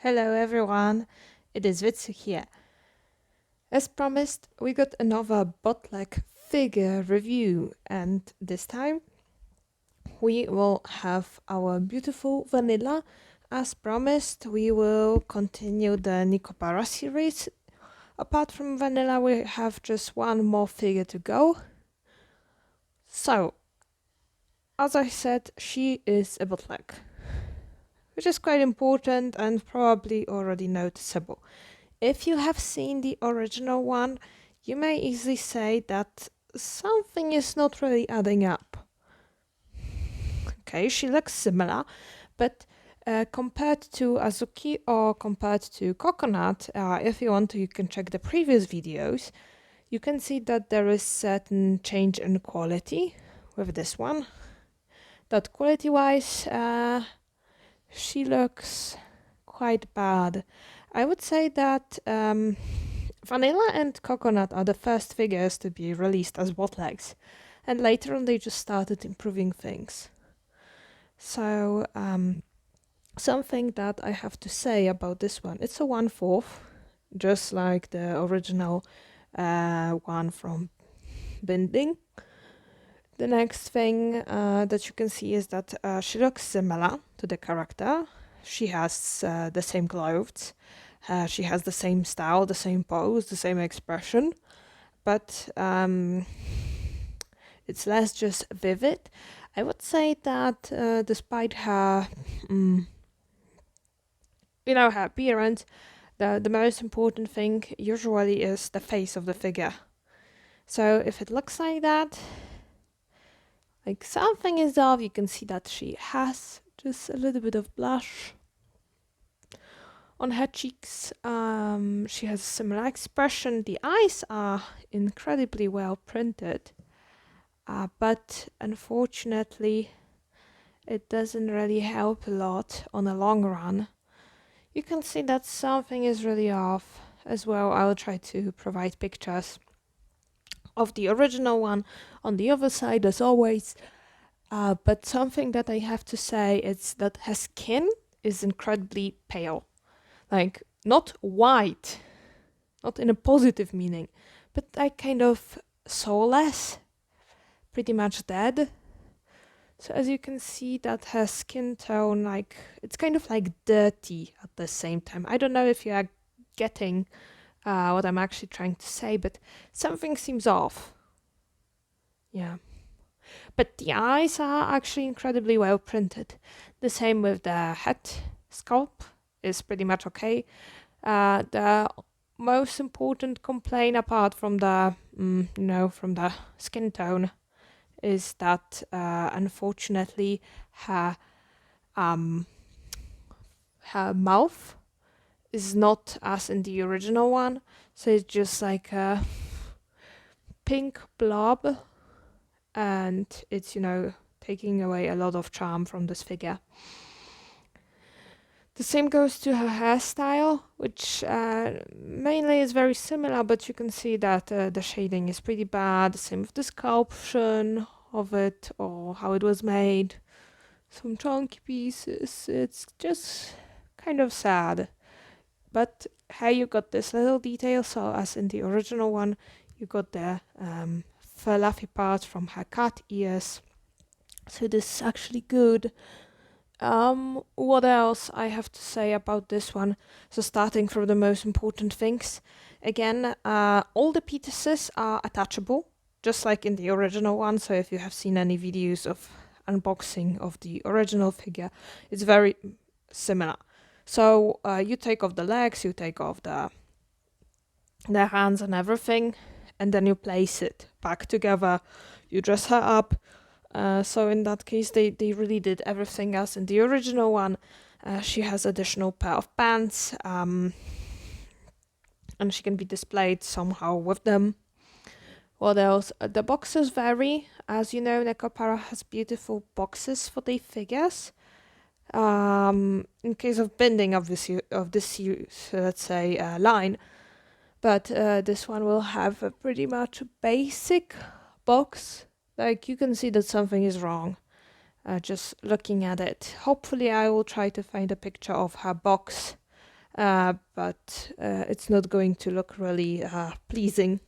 Hello everyone, it is Vitsu here. As promised, we got another bootleg figure review, and this time we will have our beautiful vanilla. As promised, we will continue the Nekopara series. Apart from vanilla, we have just one more figure to go. So, as I said, she is a bootleg, which is quite important and probably already noticeable. If you have seen the original one, you may easily say that something is not really adding up. Okay, she looks similar, but compared to Azuki or compared to Coconut, if you want to, you can check the previous videos. You can see that there is certain change in quality with this one. That quality-wise, she looks quite bad. I would say that Vanilla and Coconut are the first figures to be released as bootlegs, and later on they just started improving things. So something that I have to say about this one, it's a 1/4, just like the original one from Binding. The next thing that you can see is that she looks similar to the character. She has the same clothes, she has the same style, the same pose, the same expression, but it's less just vivid. I would say that despite her, her appearance, the most important thing usually is the face of the figure. So if it looks like that, like something is off, you can see that she has just a little bit of blush on her cheeks. She has a similar expression. The eyes are incredibly well printed, but unfortunately it doesn't really help a lot on the long run. You can see that something is really off as well. I'll try to provide pictures of the original one on the other side as always, but something that I have to say is that her skin is incredibly pale. Like, not white, not in a positive meaning, but like kind of soulless, pretty much dead. So as you can see that her skin tone, like, it's kind of like dirty at the same time. I don't know if you are getting what I'm actually trying to say, but something seems off. Yeah. But the eyes are actually incredibly well printed. The same with the head sculpt is pretty much okay. The most important complaint, apart from the from the skin tone, is that unfortunately her mouth is not as in the original one, so it's just like a pink blob, and it's taking away a lot of charm from this figure. The same goes to her hairstyle, which mainly is very similar, but you can see that the shading is pretty bad. The same with the sculpture of it, or how it was made. Some chunky pieces. It's just kind of sad. But here you got this little detail, so as in the original one, you got the fluffy parts from her cat ears. So this is actually good. What else I have to say about this one? So starting from the most important things, again, all the pieces are attachable, just like in the original one. So if you have seen any videos of unboxing of the original figure, it's very similar. So you take off the legs, you take off the hands and everything, and then you place it back together. You dress her up. So in that case, they really did everything as in the original one. She has additional pair of pants, and she can be displayed somehow with them. What else? The boxes vary. As you know, Nekopara has beautiful boxes for their figures. In case of Binding, obviously, of this, let's say, line. But this one will have a pretty much basic box. Like, you can see that something is wrong just looking at it. Hopefully I will try to find a picture of her box but it's not going to look really pleasing.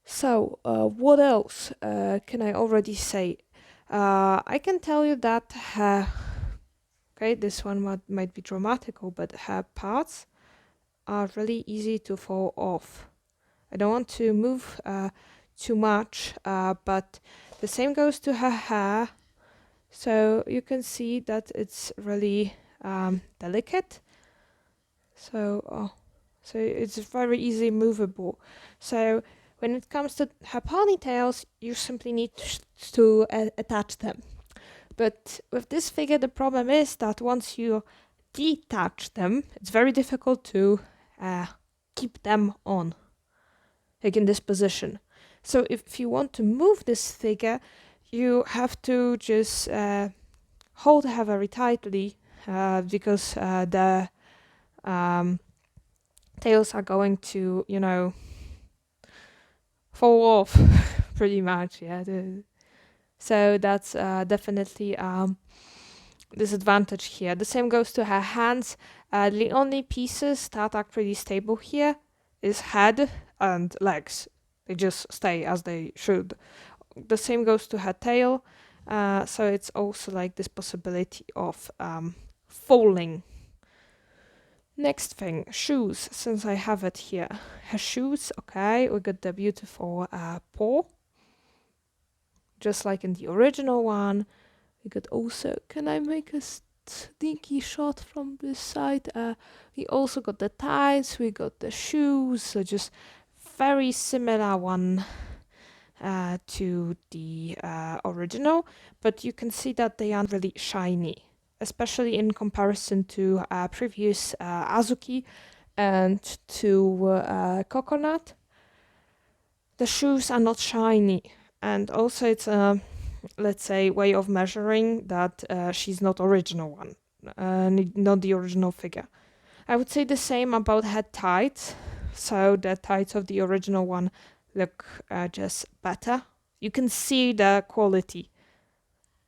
So, what else can I already say? I can tell you that okay, this one might be dramatical, but her parts are really easy to fall off. I don't want to move too much, but the same goes to her hair. So you can see that it's really delicate. So it's very easily movable. So when it comes to her ponytails, you simply need to attach them. But with this figure, the problem is that once you detach them, it's very difficult to keep them on, like in this position. So if you want to move this figure, you have to just hold her very tightly because the tails are going to, fall off pretty much. Yeah. So that's definitely disadvantage here. The same goes to her hands. The only pieces that are pretty stable here is head and legs. They just stay as they should. The same goes to her tail. So it's also like this possibility of falling. Next thing, shoes, since I have it here. Her shoes, okay, we got the beautiful paw, just like in the original one. We got also, can I make a sneaky shot from this side? We also got the ties, we got the shoes, so just very similar one to the original, but you can see that they aren't really shiny, especially in comparison to previous Azuki and to Coconut. The shoes are not shiny, and also it's a, let's say, way of measuring that she's not original one, not the original figure. I would say the same about her tights. So the tights of the original one look just better. You can see the quality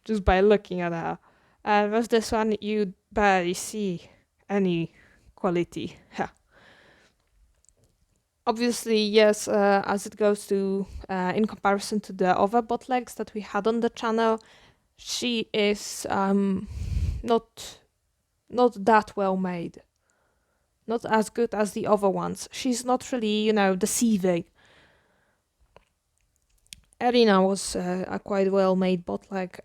just by looking at her. And with this one, you barely see any quality. Yeah. Obviously, yes, as it goes to, in comparison to the other bootlegs that we had on the channel, she is not that well made. Not as good as the other ones. She's not really, deceiving. Erina was a quite well made bootleg.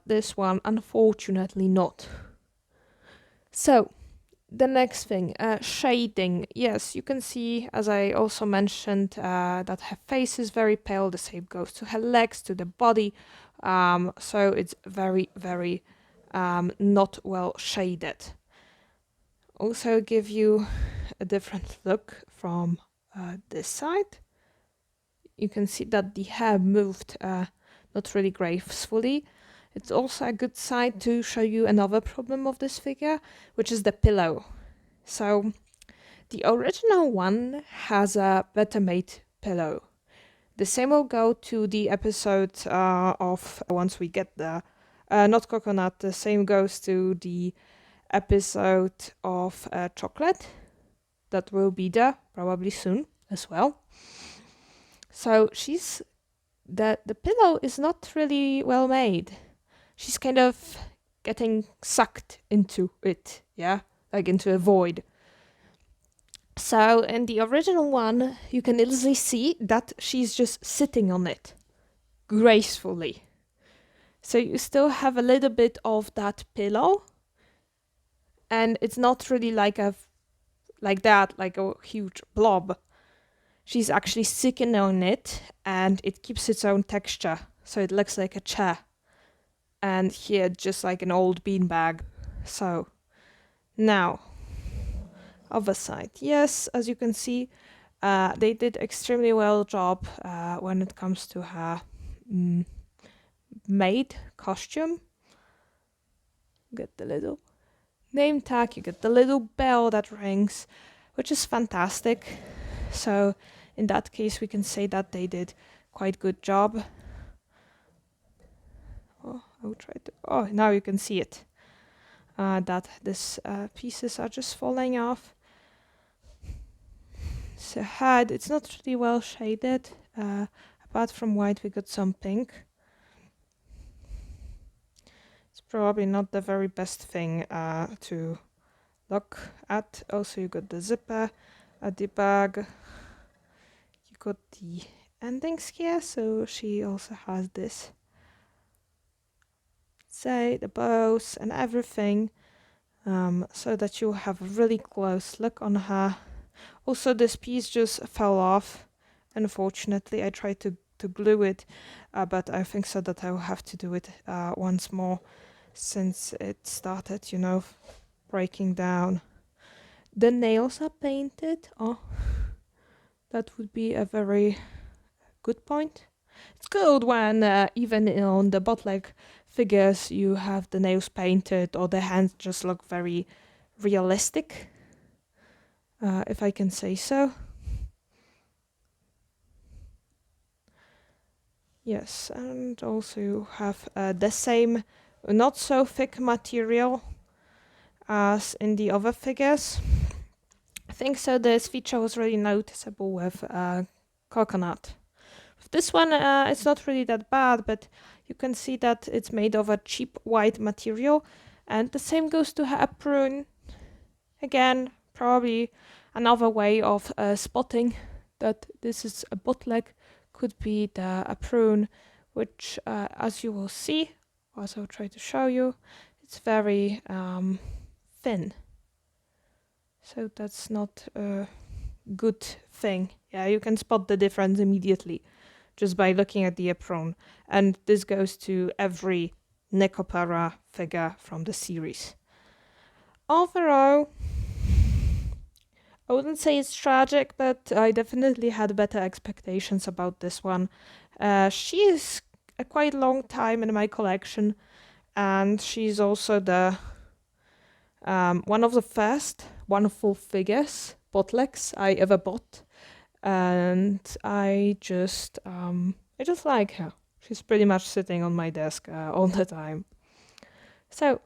This one, unfortunately, not. So, the next thing, shading. Yes, you can see, as I also mentioned, that her face is very pale. The same goes to her legs, to the body. So it's very, very not well shaded. Also give you a different look from this side. You can see that the hair moved not really gracefully. It's also a good side to show you another problem of this figure, which is the pillow. So the original one has a better made pillow. The same will go to the episode of once we get the not coconut. The same goes to the episode of chocolate that will be there probably soon as well. So the pillow is not really well made. She's kind of getting sucked into it, yeah, like into a void. So in the original one, you can easily see that she's just sitting on it gracefully. So you still have a little bit of that pillow, and it's not really like a huge blob. She's actually sitting on it, and it keeps its own texture, so it looks like a chair. And here, just like an old beanbag. So, now, other side. Yes, as you can see, they did extremely well job when it comes to her maid costume. You get the little name tag, you get the little bell that rings, which is fantastic. So in that case, we can say that they did quite good job. Oh, I will try to. Oh, now you can see it. that these pieces are just falling off. So head, it's not really well shaded. Apart from white, we got some pink. It's probably not the very best thing to look at. Also, you got the zipper at the bag. You got the endings here, so she also has this, say, the bows and everything, so that you have a really close look on her. Also, this piece just fell off. Unfortunately, I tried to glue it, but I think so that I will have to do it once more since it started, breaking down. The nails are painted. Oh, that would be a very good point. It's good when even on the bootleg figures you have the nails painted or the hands just look very realistic, if I can say so. Yes, and also you have the same not so thick material as in the other figures. I think so this feature was really noticeable with coconut. With this one, it's not really that bad, but you can see that it's made of a cheap white material, and the same goes to her apron. Again, probably another way of spotting that this is a bootleg could be the apron, which, as you will see, as I'll try to show you, it's very thin. So that's not a good thing. Yeah, you can spot the difference immediately just by looking at the apron. And this goes to every Nekopara figure from the series. Overall, I wouldn't say it's tragic, but I definitely had better expectations about this one. She is a quite long time in my collection, and she's also the one of the first wonderful figures, bootlegs, I ever bought, and I just like her. She's pretty much sitting on my desk all the time. So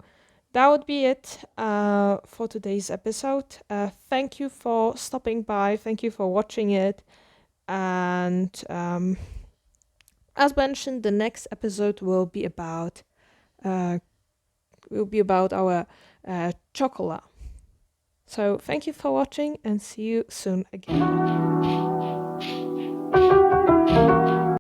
that would be it for today's episode. Thank you for stopping by. Thank you for watching it. And as mentioned, the next episode will be about our Chocola. So thank you for watching and see you soon again.